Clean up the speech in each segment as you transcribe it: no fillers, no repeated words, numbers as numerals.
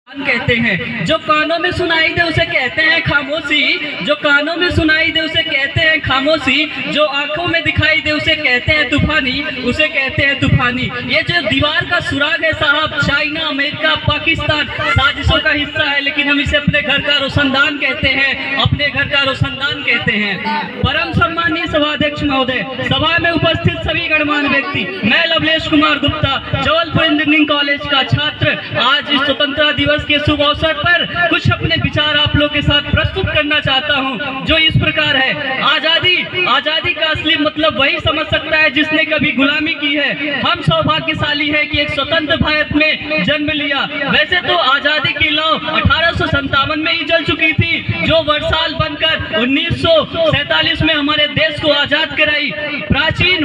कहते हैं। जो कानों में सुनाई दे उसे कहते हैं खामोशी, जो कानों में सुनाई दे उसे कहते हैं खामोशी, जो आंखों में दिखाई दे उसे कहते हैं तूफानी, उसे कहते हैं तूफानी। ये जो दीवार का सुराग है साहब, चाइना, अमेरिका, पाकिस्तान साजिशों का हिस्सा है, लेकिन हम इसे अपने घर का रोशनदान कहते हैं, अपने घर का रोशनदान कहते हैं। परम सम्मानीय सभाध्यक्ष महोदय, सभा में उपस्थित सभी गणमान्य व्यक्ति, मैं लवलेश कुमार गुप्ता, जबलपुर इंजीनियरिंग कॉलेज का छात्र, आज इस स्वतंत्रता दिवस के शुभ अवसर पर कुछ अपने विचार आप लोग के साथ प्रस्तुत करना चाहता हूं, जो इस प्रकार है। आजादी का असली मतलब वही समझ सकता है जिसने कभी गुलामी की है। हम सौभाग्यशाली है कि एक स्वतंत्र भारत में जन्म लिया। वैसे तो आजादी की लौ 1857 में ही जल चुकी थी, जो वर्षाल बनकर 1947 में हमारे देश को आजाद कराई। प्राचीन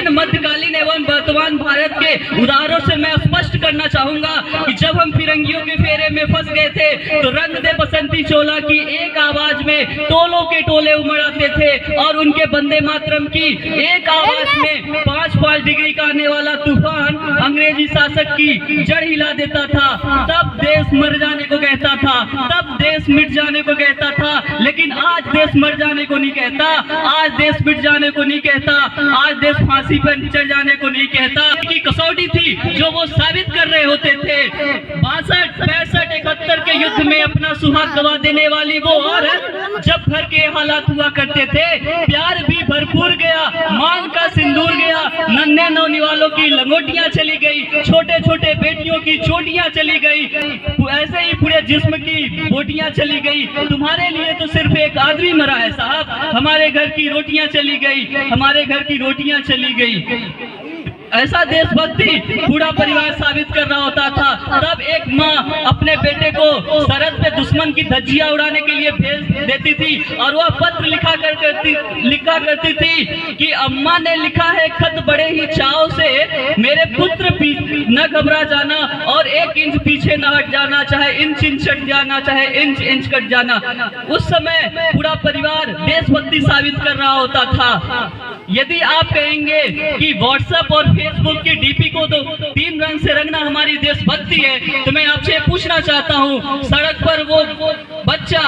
मध्यकालीन एवं वर्तमान भारत के उदाहरणों से मैं स्पष्ट करना चाहूंगा कि जब हम फिरंगियों के फेरे में फंस गए थे तो रंग दे बसंती चोला की एक आवाज में टोलों के टोले उमड़ आते थे और उनके वंदे मातरम की एक आवाज में 5-5 डिग्री का आने वाला तूफान अंग्रेजी शासक की जड़ हिला देता था। तब देश मर जाने को कहता था, तब देश मिट जाने को कहता था, लेकिन आज देश मर जाने को नहीं कहता, आज देश मिट जाने को नहीं कहता, आज देश फांसी पर चढ़ जाने को नहीं कहता। की कसौटी थी जो वो साबित कर रहे होते थे। 62, 65, 71 के युद्ध में अपना सुहाग गवा देने वाली वो औरत, जब घर के हालात हुआ करते थे, प्यार भी भरपूर गया, मांग का सिंदूर गया, नन्हे नौनिवालों की लंगोटियां चली गई, छोटे छोटे बेटियों की चोटियां चली गई, ऐसे ही पूरे जिस्म की बोटियां चली गई। तुम्हारे लिए तो सिर्फ एक आदमी मरा है साहब, हमारे घर की रोटियां चली गई, हमारे घर की रोटियां चली गई। ऐसा देशभक्ति पूरा परिवार साबित कर रहा होता था। तब एक माँ अपने बेटे को सरहद पे दुश्मन की धज्जियां उड़ाने के लिए भेज देती थी और वह पत्र लिखा करती थी कि अम्मा ने लिखा है खत बड़े ही चाव से, मेरे पुत्र न घबरा जाना और 1 इंच पीछे न हट जाना, चाहे इंच कट जाना, चाहे इंच कट जाना। उस समय पूरा परिवार देशभक्ति साबित कर रहा होता था। यदि आप कहेंगे कि व्हाट्सएप और फेसबुक की डीपी को तो 3 रंग से रंगना हमारी देशभक्ति है, तो मैं आपसे पूछना चाहता हूं, सड़क पर वो बच्चा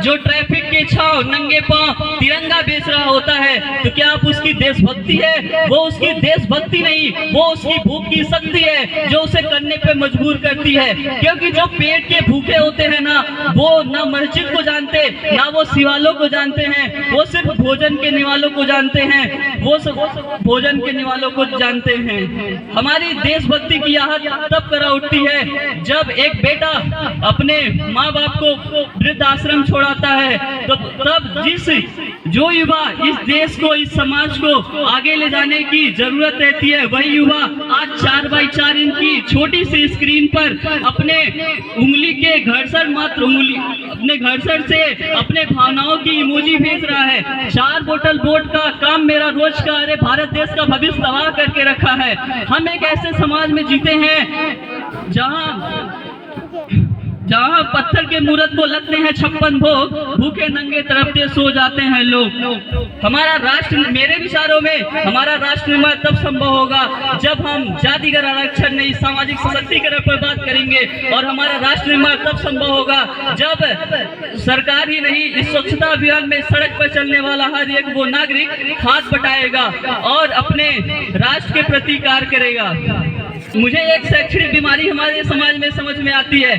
जो ट्रैफिक के छांव नंगे पांव तिरंगा बेच रहा होता है, तो क्या आप उसकी देशभक्ति है? वो उसकी देशभक्ति नहीं, वो उसकी भूख की शक्ति है जो उसे करने पे मजबूर करती है। क्योंकि जो पेट के भूखे होते हैं ना, वो ना मस्जिद को जानते, ना वो शिवालों को जानते हैं, वो सिर्फ भोजन के निवालों को जानते हैं, वो भोजन के निवालों को जानते हैं। हमारी देशभक्ति की आहट तब करा उठती है जब एक बेटा अपने माँ बाप को वृद्ध आश्रम छोड़ाता है, तो तब जो युवा इस देश को, इस समाज को आगे ले जाने की जरूरत रहती है, वही युवा आज 4x4 इंच की छोटी सी स्क्रीन पर अपने उंगली के घर्षण अपने घर्षण से अपने भावनाओं की इमोजी भेज रहा है। 4 बोतल वोट का काम मेरा रोज का, अरे भारत देश का भविष्य तबाह करके रखा है। हम एक ऐसे समाज में जीते हैं जहाँ पत्थर के मूर्त को लगते हैं 56 भोग, भूखे नंगे तड़पते सो जाते हैं लोग। हमारा राष्ट्र, मेरे विचारों में हमारा राष्ट्र निर्माण तब संभव होगा जब हम जातिगत आरक्षण नहीं, सामाजिक सशक्तिकरण पर बात करेंगे, और हमारा राष्ट्र निर्माण तब संभव होगा जब सरकार ही नहीं, इस स्वच्छता अभियान में सड़क पर चलने वाला हर एक वो नागरिक हाथ बटाएगा और अपने राष्ट्र के प्रति कार्य करेगा। मुझे एक शैक्षणिक बीमारी हमारे समाज में समझ में आती है।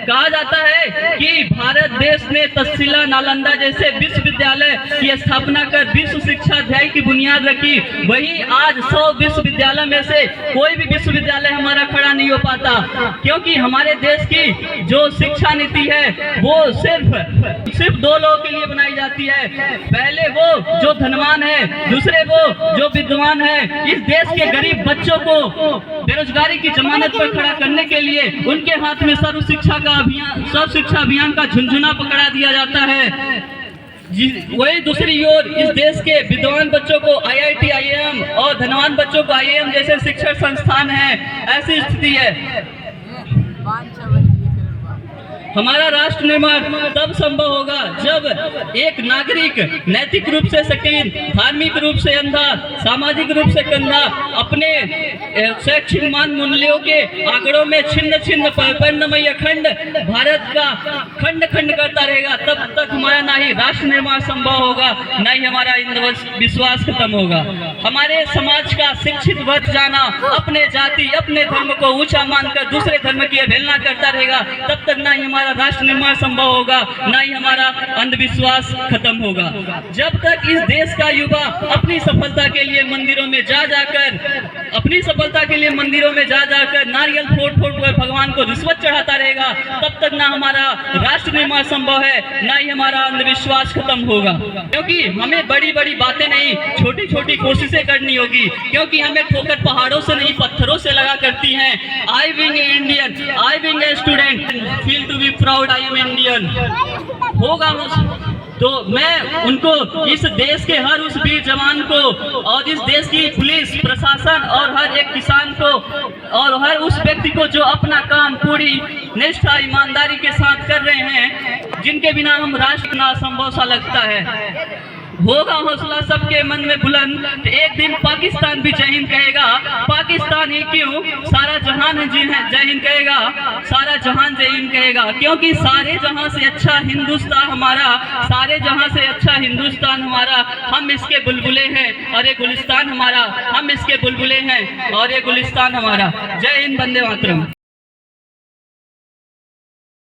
कहा जाता है कि भारत देश ने तक्षशिला, नालंदा जैसे विश्वविद्यालय की स्थापना कर विश्व शिक्षा अध्याय की बुनियाद रखी, वही आज 100 विश्वविद्यालय में से कोई भी विश्वविद्यालय हमारा खड़ा नहीं हो पाता, क्योंकि हमारे देश की जो शिक्षा नीति है वो सिर्फ 2 लोगों के लिए बनाई जाती है। पहले वो जो धनवान है, दूसरे वो जो विद्वान है। इस देश के गरीब बच्चों को बेरोजगारी की जमानत पर खड़ा करने के लिए उनके हाथ में सर्व शिक्षा अभियान का झुंझुना पकड़ा दिया जाता है। वही दूसरी ओर इस देश के विद्वान बच्चों को IIT, IIM और धनवान बच्चों को IIM जैसे शिक्षण संस्थान है। ऐसी स्थिति है। हमारा राष्ट्र निर्माण तब संभव होगा जब एक नागरिक नैतिक रूप से सकीन, धार्मिक रूप से अंधा, सामाजिक रूप से कंधा, अपने शैक्षिक मान मूल्यों के आंकड़ों में छिन्न छिन्न पर्णमय खंड भारत का खंड खंड करता रहेगा। तब तक हमारा ना ही राष्ट्र निर्माण संभव होगा, ना ही हमारा विश्वास खत्म होगा। हमारे समाज का शिक्षित वर्ग जाना अपने जाति, अपने धर्म को ऊंचा मानकर दूसरे धर्म की अवहेलना करता रहेगा, तब तक ना ही हमारा राष्ट्र निर्माण संभव होगा, ना ही हमारा अंधविश्वास खत्म होगा। जब तक इस देश का युवा अपनी सफलता के लिए मंदिरों में जा जाकर नारियल फोड़ कर भगवान को रिश्वत चढ़ाता रहेगा, तब तक ना हमारा राष्ट्र निर्माण संभव है, ना ही हमारा अंधविश्वास खत्म होगा। क्योंकि हमें बड़ी बड़ी बातें नहीं, छोटी छोटी कोशिशें करनी होगी, क्योंकि हमें ठोकर पहाड़ों से नहीं पत्थरों से लगा करती हैं। I being Indian, I being a student, feel to be proud I am Indian होगा। तो मैं उनको, इस देश के हर उस वीर जवान को और इस देश की पुलिस प्रशासन और हर एक किसान को और हर उस व्यक्ति को जो अपना काम पूरी निष्ठा ईमानदारी के साथ कर रहे हैं, जिनके बिना हम राष्ट्र ना संभव सा लगता है। होगा हौसला सबके मन में बुलंद, तो एक दिन पाकिस्तान भी जय हिंद कहेगा। पाकिस्तान ही क्यों, सारा जहान जय हिंद कहेगा, सारा जहान जय हिंद कहेगा। क्योंकि सारे जहां से अच्छा हिंदुस्तान हमारा, सारे जहां से अच्छा हिंदुस्तान हमारा, हम इसके बुलबुले हैं और ये गुलिस्तान हमारा, हम इसके बुलबुले हैं और ये गुलिस्तान हमारा। जय हिंद, वंदे मातरम।